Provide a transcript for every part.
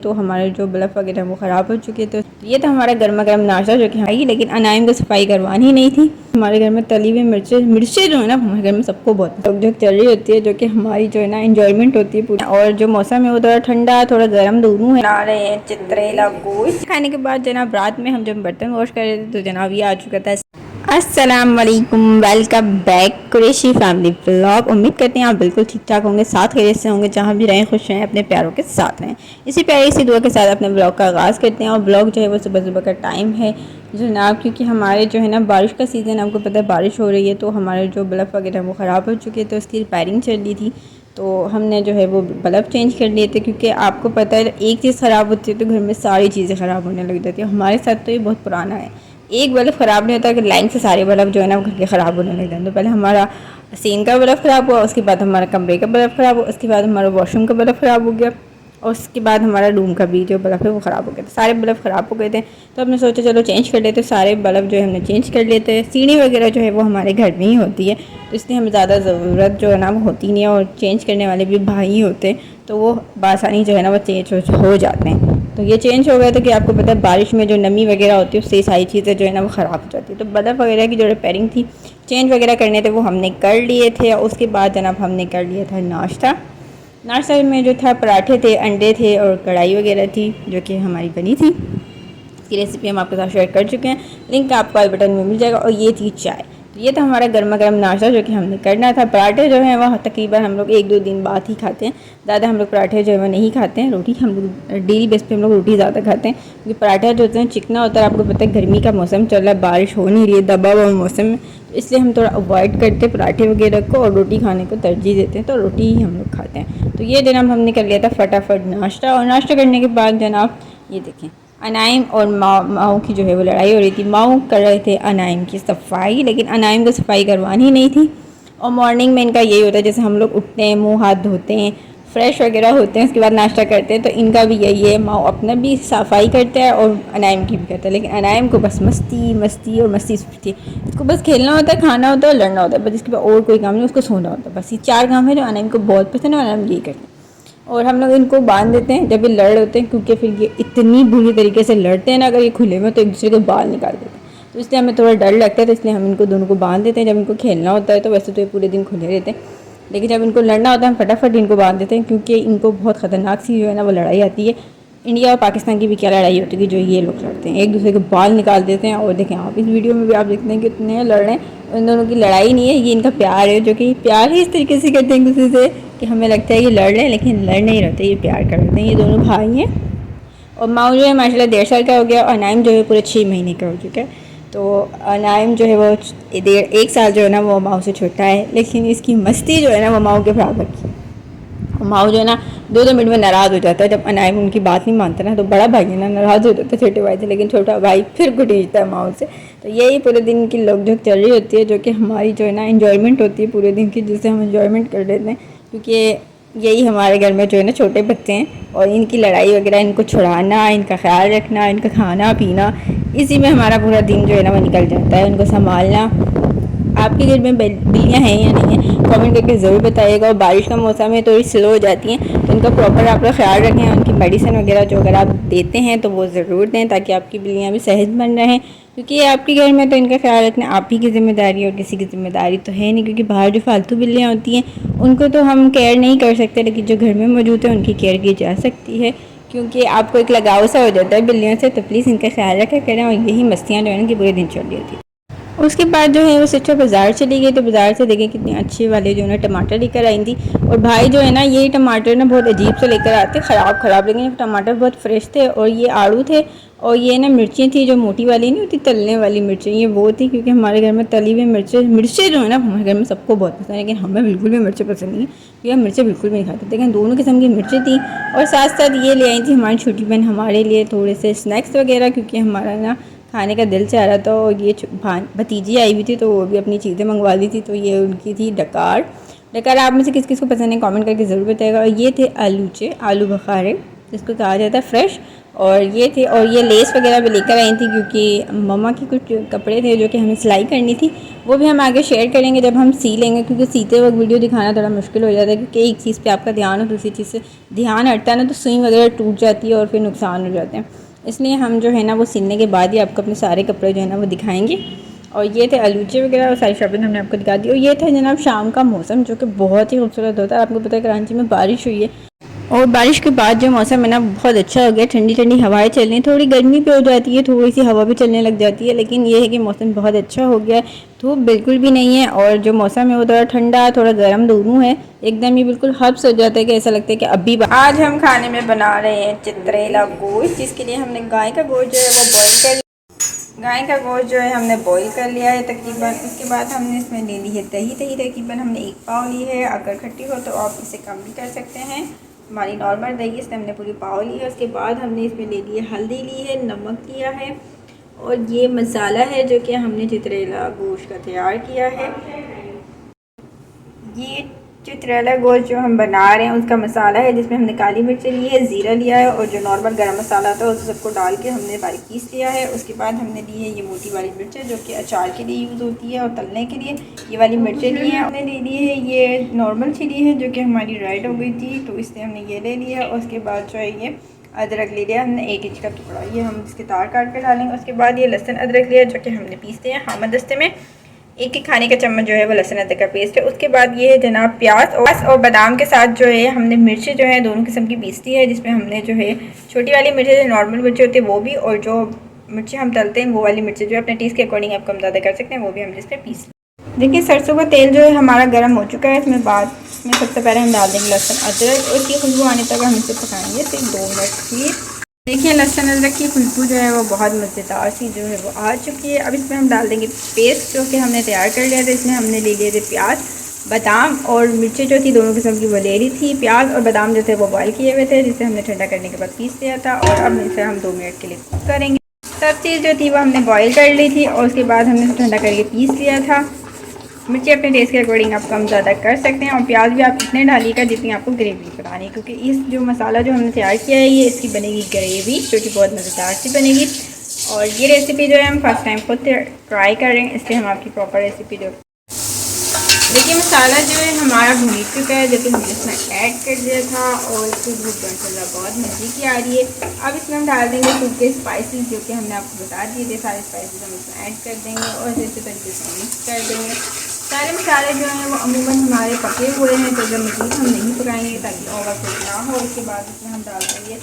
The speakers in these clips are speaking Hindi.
तो हमारे जो बल्ब वगैरह वो ख़राब हो चुके थे। तो ये था हमारा गर्मा गर्म नाश्ता जो कि आई, लेकिन अनाइम को सफाई करवानी नहीं थी। हमारे घर में तली हुई मिर्चें जो है ना हमारे घर में सबको बहुत जो चल रही होती है, जो कि हमारी जो है ना इंजॉयमेंट होती है पूरी। और जो मौसम है वो थोड़ा ठंडा थोड़ा गर्म दोनों है। बना रहे हैं चित्रेला गोश्त। खाने के बाद जनाब रात में हम जब बर्तन वॉश कर रहे थे तो जनाब ये आ चुका था। अस्सलाम वालेकुम, welcome back Qureshi family vlog. उम्मीद करते हैं आप बिल्कुल ठीक ठाक होंगे, साथ खैरियत से होंगे, जहाँ भी रहें खुश रहें, अपने प्यारों के साथ रहें। इसी प्यारी सी दुआ के साथ अपने ब्लॉग का आगाज़ करते हैं। और ब्लॉग जो है वो सुबह सुबह का टाइम है जनाब, क्योंकि हमारे जो है ना बारिश का सीज़न, आपको पता है बारिश हो रही है, तो हमारे जो बल्ब वगैरह वो ख़राब हो चुके थे, उसकी रिपेयरिंग चल रही थी। तो हमने जो है वो बल्ब चेंज कर लिए थे, क्योंकि आपको पता है एक चीज़ ख़राब होती है तो घर में सारी चीज़ें ख़राब होने लग जाती है। हमारे साथ तो ये बहुत पुराना है, एक बल्ब ख़राब नहीं होता कि लाइन से सारे बल्ब जो है ना घर के ख़राब होने लग जाते। तो पहले हमारा सीन का बल्ब ख़राब हुआ, उसके बाद हमारा कमरे का बल्ब ख़राब हुआ, उसके बाद हमारा वॉशरूम का बल्ब ख़राब हो गया, और उसके बाद हमारा रूम का भी जो बल्ब है वो ख़राब हो गया था। सारे बल्ब ख़राब हो गए थे, तो हमने सोचा चलो चेंज कर लेते। सारे बल्ब जो है हमने चेंज कर लेते हैं। सीढ़ी वगैरह जो है वो हमारे घर में ही होती है, तो इसलिए हमें ज़्यादा ज़रूरत जो है ना वो होती नहीं है, और चेंज करने वाले भी भाई ही होते हैं, तो वो बासानी जो है ना वो चेंज हो जाते हैं। तो ये चेंज हो गया था कि आपको पता है बारिश में जो नमी वगैरह होती है उससे सारी चीज़ें जो है ना वो ख़राब हो जाती है। तो बल्ब वगैरह की जो रिपेयरिंग थी, चेंज वगैरह करने थे, वो हमने कर लिए थे। और उसके बाद जनाब हमने कर लिया था नाश्ता में जो था पराठे थे, अंडे थे और कढ़ाई वगैरह थी जो कि हमारी बनी थी। इसकी रेसिपी हम आपके साथ शेयर कर चुके हैं, लिंक आपको आई बटन में मिल जाएगा। और ये थी चाय। तो ये था हमारा गर्मा गर्म नाश्ता जो कि हमने करना था। पराठे जो हैं वह तकरीबन हम लोग 1-2 दिन बाद ही खाते हैं, ज़्यादा हम लोग पराठे जो है वो नहीं खाते हैं। रोटी हम लोग डेली बेस पे हम लोग रोटी ज़्यादा खाते हैं, क्योंकि पराठा जो होते हैं चिकना होता है। आपको पता है गर्मी का मौसम चल रहा है, बारिश हो नहीं रही है, दबा हुआ मौसम में, तो इसलिए हम थोड़ा अवॉइड करते हैं पराठे वगैरह को और रोटी खाने को तरजीह देते हैं, तो रोटी ही हम लोग खाते हैं। तो ये जनाब हमने कर लिया था फटाफट नाश्ता। और नाश्ता करने के बाद जनाब ये देखें अनाइम और माऊ की जो है वो लड़ाई हो रही थी। माऊ कर रहे थे अनाइम की सफाई, लेकिन अनाइम को सफाई करवानी नहीं थी। और मॉर्निंग में इनका यही होता है, जैसे हम लोग उठते हैं, मुंह हाथ धोते हैं, फ्रेश वगैरह होते हैं, उसके बाद नाश्ता करते हैं, तो इनका भी यही है। माऊ अपना भी सफाई करता है और अनाइम की भी करता है, लेकिन अनाइम को बस मस्ती मस्ती और मस्ती थी। इसको बस खेलना होता है, खाना होता है और लड़ना होता है, बस इसके बाद और कोई काम नहीं, उसको सोना होता है। बस ये 4 काम है जो अनाइम को बहुत पसंद है और अनाइम यही करते हैं। और हम लोग इनको बांध देते हैं जब ये लड़ होते हैं, क्योंकि फिर ये इतनी बुरी तरीके से लड़ते हैं ना, अगर ये खुले में तो एक दूसरे के बाल निकाल देते हैं, तो इसलिए हमें थोड़ा डर लगता है। तो इसलिए हम इनको दोनों को बांध देते हैं। जब इनको खेलना होता है तो वैसे तो ये पूरे दिन खुले रहते हैं, लेकिन जब इनको लड़ना होता है हम फटाफट इनको बांध देते हैं, क्योंकि इनको बहुत ख़तरनाक सी जो है ना वो लड़ाई आती है। इंडिया और पाकिस्तान की भी क्या लड़ाई होती है कि जो ये लोग लड़ते हैं, एक दूसरे के बाल निकाल देते हैं। और देखें आप इस वीडियो में भी आप देखते हैं कि इतने लड़ रहे हैं। इन दोनों की लड़ाई नहीं है, ये इनका प्यार है, जो कि प्यार ही इस तरीके से करते हैं एक दूसरे से कि हमें लगता है ये लड़ रहे हैं, लेकिन लड़ नहीं रहते, ये प्यार कर रहे हैं। ये दोनों भाई हैं। और माऊ जो है माशाल्लाह 1.5 साल का हो गया, और अनाइम जो है पूरे 6 महीने का हो चुका है। तो अनाइम जो है वो 1 साल जो है ना वो माऊ से छोटा है, लेकिन इसकी मस्ती जो है ना वो माऊ के बराबर की। माऊ जो है ना 2-2 मिनट में नाराज़ हो जाता है जब अनाइम उनकी बात नहीं मानता ना, तो बड़ा भाई है ना नाराज़ हो जाता है छोटे भाई से, लेकिन छोटा भाई फिर घुटीजता है माऊ से। तो यही पूरे दिन की लोकझोंक चल रही होती है, जो कि हमारी जो है ना इन्जॉयमेंट होती है पूरे दिन की, जिससे हम इन्जॉयमेंट कर लेते हैं। क्योंकि यही हमारे घर में जो है ना छोटे बच्चे हैं, और इनकी लड़ाई वगैरह, इनको छुड़ाना, इनका ख्याल रखना, इनका खाना पीना, इसी में हमारा पूरा दिन जो है ना वो निकल जाता है, उनको संभालना। आपके घर में बिल्लियाँ हैं या नहीं हैं, कमेंट करके ज़रूर बताइएगा। और बारिश का मौसम है, थोड़ी स्लो हो जाती हैं, तो उनका प्रॉपर आप लोग ख्याल रखें। उनकी मेडिसिन वगैरह जो अगर आप देते हैं तो वो ज़रूर दें, ताकि आपकी बिल्लियाँ भी सेहतमंद रहें, क्योंकि ये आपके घर में, तो इनका ख्याल रखना आप ही की ज़िम्मेदारी है, और किसी की ज़िम्मेदारी तो है नहीं। क्योंकि बाहर जो फालतू बिल्लियाँ होती हैं उनको तो हम केयर नहीं कर सकते, लेकिन जो घर में मौजूद है उनकी केयर की जा सकती है, क्योंकि आपको एक लगाव सा हो जाता है बिल्लियों से। तो प्लीज़ इनका ख्याल रखा करें। और यही मस्तियाँ जो है ना कि पूरे दिन चल रही होती है। उसके बाद जो है वो सिस्टर बाज़ार चली गई, तो बाज़ार से देखें कितने अच्छे वाले जो है ना टमाटर लेकर आई थी। और भाई जो है ना ये टमाटर ना बहुत अजीब से लेकर आते, ख़राब, लेकिन टमाटर बहुत फ्रेश थे। और ये आड़ू थे, और ये ना मिर्चें थी जो मोटी वाली नहीं होती, तलने वाली मिर्चें, ये वो थी। क्योंकि हमारे घर में तली हुई मिर्चें जो है ना हमारे घर में सबको बहुत पसंद है, लेकिन हमें बिल्कुल भी मिर्चें पसंद नहीं है, क्योंकि हम मिर्चें बिल्कुल भी नहीं खाते। लेकिन दोनों किस्म की मिर्चें थी। और साथ साथ ये ले आई थी हमारी छोटी बहन हमारे लिए थोड़े से स्नैक्स वगैरह, क्योंकि हमारा ना खाने का दिल चाह रहा था। और ये भतीजी आई हुई थी, तो वो भी अपनी चीज़ें मंगवा ली थी। तो ये उनकी थी डकार आप में से किस किस को पसंद है कमेंट करके ज़रूर बताइएगा। और ये थे आलू बुखारे, जिसको कहा जाता है फ्रेश। और ये थे, और ये लेस वगैरह भी लेकर आई थी क्योंकि मम्मा की कुछ कपड़े थे जो कि हमें सिलाई करनी थी। वो भी हम आगे शेयर करेंगे जब हम सी लेंगे, क्योंकि सीते वक्त वीडियो दिखाना थोड़ा मुश्किल हो जाता है, क्योंकि एक चीज़ पे आपका ध्यान हो, दूसरी चीज़ से ध्यान हटता है ना तो सुई वगैरह टूट जाती है और फिर नुकसान हो जाते हैं। इसलिए हम जो है ना वो सिलने के बाद ही आपको अपने सारे कपड़े जो है ना वो दिखाएँगे। और ये थे अलूचे वगैरह और सारी शॉपिंग हमने आपको दिखा दी। और ये था जनाब शाम का मौसम जो कि बहुत ही खूबसूरत होता है। आपको पता है कराची में बारिश हुई है और बारिश के बाद जो मौसम है ना बहुत अच्छा हो गया, ठंडी ठंडी हवाएं चल रही हैं, थोड़ी गर्मी पे हो जाती है, थोड़ी सी हवा भी चलने लग जाती है, लेकिन ये है कि मौसम बहुत अच्छा हो गया है। धूप बिल्कुल भी नहीं है और जो मौसम है वो थोड़ा ठंडा थोड़ा गर्म दोनों है, एकदम ही बिल्कुल हब्स हो जाता है कि ऐसा लगता है कि अभी आज हम खाने में बना रहे हैं चित्रेला गोश्त, जिसके लिए हमने गाय का गोश्त जो है वो बॉईल कर गाय का गोश्त जो है हमने बॉईल कर लिया है तकरीबन। उसके बाद हमने इसमें ले ली है दही तकरीबन हमने 1 पाव ली है। अगर खट्टी हो तो आप इसे कम भी कर सकते हैं। हमारी नॉर्मल दही इसमें हमने पूरी पाव ली है। उसके बाद हमने इसमें ले ली है हल्दी ली है, नमक लिया है और ये मसाला है जो कि हमने चित्रेला गोश्त का तैयार किया है। ये चित्रेला गोश्त जो हम बना रहे हैं उसका मसाला है, जिसमें हमने काली मिर्च ली है, ज़ीरा लिया है और जो नॉर्मल गरम मसाला था उस सबको डाल के हमने बारीक पीस लिया है। उसके बाद हमने ली है ये मोटी वाली मिर्चें जो कि अचार के लिए यूज़ होती है और तलने के लिए ये वाली मिर्चें ली हैं। हमने ले ली है ये नॉर्मल चिली है जो कि हमारी रेड हो गई थी तो इसलिए हमने ये ले लिया। और उसके बाद जो है ये अदरक ले लिया हमने 1 इंच का टुकड़ा, ये हम इसके तार काट के डालेंगे। उसके बाद ये लहसुन अदरक लिया जो कि हमने पीस लिया हामा दस्ते में, 1 खाने का चम्मच जो है वो लहसुन अदरक का पेस्ट है। उसके बाद ये है जनाब प्याज और बादाम के साथ जो है हमने मिर्ची जो है दोनों किस्म की पीस ली है, जिसमें हमने जो है छोटी वाली मिर्ची जो नॉर्मल मिर्ची होती है वो भी, और जो मिर्ची हम तलते हैं वो वाली मिर्ची जो है अपने टेस्ट के अकॉर्डिंग आप कम ज़्यादा कर सकते हैं, वो भी हमने इसमें पीस लिया। देखिए सरसों का तेल जो है हमारा गर्म हो चुका है। इसमें सबसे पहले हम डाल देंगे लहसुन अदरक और इसकी खुशबू आने तक हम इसे पकाएंगे सिर्फ 2 मिनट की। देखिए लहसुन अदरक की खुशबू जो है वो बहुत मज़ेदार सी जो है वो आ चुकी है। अब इसमें हम डाल देंगे पेस्ट जो कि हमने तैयार कर लिया था। इसमें हमने ले लिए थे प्याज, बादाम और मिर्ची जो थी दोनों किस्म की वो ले ली थी। प्याज और बादाम जो थे वो बॉईल किए हुए थे, जिसे हमने ठंडा करने के बाद पीस लिया था और अब इसे हम 2 मिनट के लिए कुक करेंगे। सब चीज़ जो थी वो हमने बॉयल कर ली थी और उसके बाद हमने इसे ठंडा करके पीस लिया था। मिर्ची अपने टेस्ट के अकॉर्डिंग आप कम ज़्यादा कर सकते हैं और प्याज भी आप इतने डालिएगा जितनी आपको ग्रेवी बनानी है, क्योंकि इस जो मसाला जो हमने तैयार किया है ये इसकी बनेगी ग्रेवी जो कि बहुत मज़ेदार सी बनेगी। और ये रेसिपी जो है हम फर्स्ट टाइम खुद ट्राई कर रहे हैं, इसलिए हम आपकी प्रॉपर रेसिपी जो देखिए मसाला जो है हमारा भून चुका है, जैसे हमने इसमें ऐड कर दिया था और इसकी भूख माशाल्लाह बहुत मज़े की आ रही है। अब इसमें हम डाल देंगे सूखे स्पाइसेस जो कि हमने आपको बता दिए थे, सारे स्पाइसेस हम इसमें ऐड कर देंगे और जैसे तरीके से मिक्स कर देंगे। सारे मसाले जो हैं वो अमूमन हमारे पके हुए हैं, तो जब मज़ीद हम नहीं पकाएंगे ताकि ओवरकुक ना हो। उसके बाद इसमें हम डाल देंगे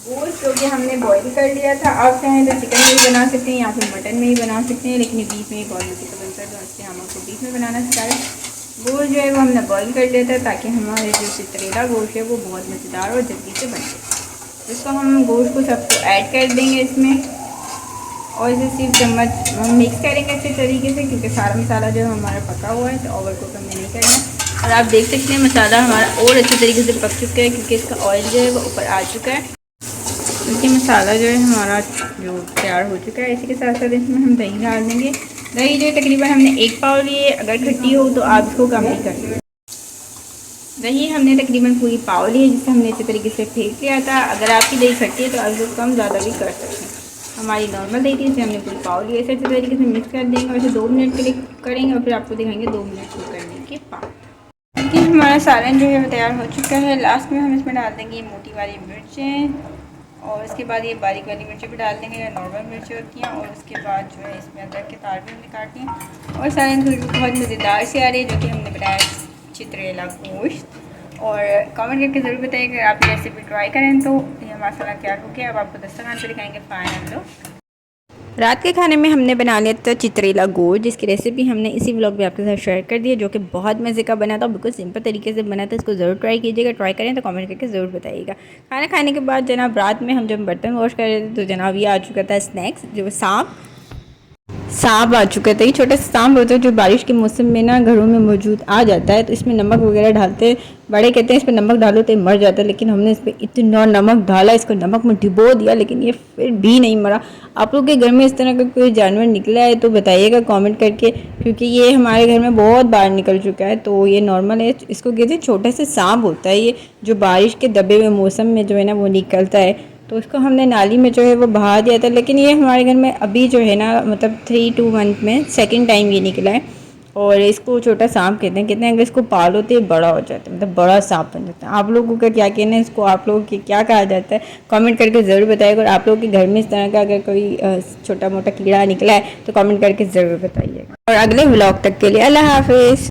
गोश्त जो कि हमने बॉईल कर लिया था। आप चाहें तो चिकन में भी बना सकते हैं या फिर मटन में ही बना सकते हैं, लेकिन बीफ में ही बहुत मज़े का बनता है तो इसलिए हम आपको बीफ में बनाना सिखाएं। गोश्त जो है वो हमने बॉईल कर लिया था ताकि हमारे जो चित्रेला गोश्त है वो बहुत मज़ेदार और जल्दी से बन जाए। इसको हम गोश्त को सबको ऐड कर देंगे इसमें और इसे सिर्फ चम्मच हम मिक्स करेंगे अच्छे तरीके से, क्योंकि सारा मसाला जो है हमारा पका हुआ है तो ओवरकुक हमने नहीं करना। और आप देख सकते हैं मसाला हमारा और अच्छे तरीके से पक चुका है क्योंकि इसका ऑयल जो है वो ऊपर आ चुका है। देखिए मसाला जो है हमारा जो तैयार हो चुका है। इसी के साथ साथ इसमें हम दही डाल देंगे। दही जो तकरीबन हमने 1 पाव लिए, अगर खट्टी हो तो आप इसको कम नहीं कर सकते। दही हमने तकरीबन पूरी पाव ली है, जिसे हमने अच्छे तरीके से फेंट लिया था। अगर आपकी दही खट्टी है तो आप इसको कम ज़्यादा भी कर सकते हैं। हमारी नॉर्मल दही थी इसे हमने पूरी पाव ली, ऐसे अच्छे तरीके से मिक्स कर देंगे और इसे 2 मिनट के लिए करेंगे और फिर आपको दिखाएंगे 2 मिनट कुक करने के बाद। देखिए हमारा सालन जो है वो तैयार हो चुका है। लास्ट में हम इसमें डाल देंगे मोटी वाली मिर्चें और उसके बाद ये बारीक वाली मिर्चें भी डाल देंगे या नॉर्मल मिर्चें होती हैं। और उसके बाद जो है इसमें अदरक के तार भी हमने काटे हैं और सालन बहुत मज़ेदार से आ रही है जो कि हमने बनाया चित्रेला गोश्त। और कमेंट करके ज़रूर बताइए अगर आप ये रेसिपी ट्राई करें तो। ये मसाला तैयार हो गया, अब आपको दस्तरखान पे दिखाएंगे फाइनल लुक। रात के खाने में हमने बना लिया था चित्रेला गोश्त, जिसकी रेसिपी हमने इसी व्लॉग में आपके साथ शेयर कर दी है, जो कि बहुत मज़े का बना था, बिल्कुल सिंपल तरीके से बना था। इसको ज़रूर ट्राई कीजिएगा, ट्राई करें तो कमेंट करके ज़रूर बताइएगा। खाना खाने के बाद जनाब रात में हम जब बर्तन वॉश कर रहे थे तो जनाब ये आ चुका था स्नैक्स, जो सांप आ चुका था। ये छोटा सा सांप होता है जो बारिश के मौसम में ना घरों में मौजूद आ जाता है, तो इसमें नमक वगैरह डालते हैं। बड़े कहते हैं इस पर नमक डालो तो ये मर जाता है, लेकिन हमने इस पर इतना नमक डाला, इसको नमक में डुबो दिया, लेकिन ये फिर भी नहीं मरा। आप लोग के घर में इस तरह का कोई जानवर निकला है तो बताइएगा कमेंट करके, क्योंकि ये हमारे घर में बहुत बार निकल चुका है। तो ये नॉर्मल है, इसको कहते हैं छोटा सा सांप होता है ये, जो बारिश के दबे हुए मौसम में जो है ना वो निकलता है। तो उसको हमने नाली में जो है वो बहा दिया था। लेकिन ये हमारे घर में अभी जो है ना मतलब 3-2 मंथ में सेकंड टाइम ये निकला है। और इसको छोटा सांप कहते हैं अगर इसको पालो तो ये बड़ा हो जाता है, मतलब बड़ा सांप बन जाता है। आप लोगों का क्या कहना है इसको, आप लोगों की क्या कहा जाता है, कमेंट करके ज़रूर बताइएगा। और आप लोगों के घर में इस तरह का अगर कोई छोटा मोटा कीड़ा निकला है तो कमेंट करके ज़रूर बताइएगा। और अगले व्लॉग तक के लिए अल्लाह हाफिज़।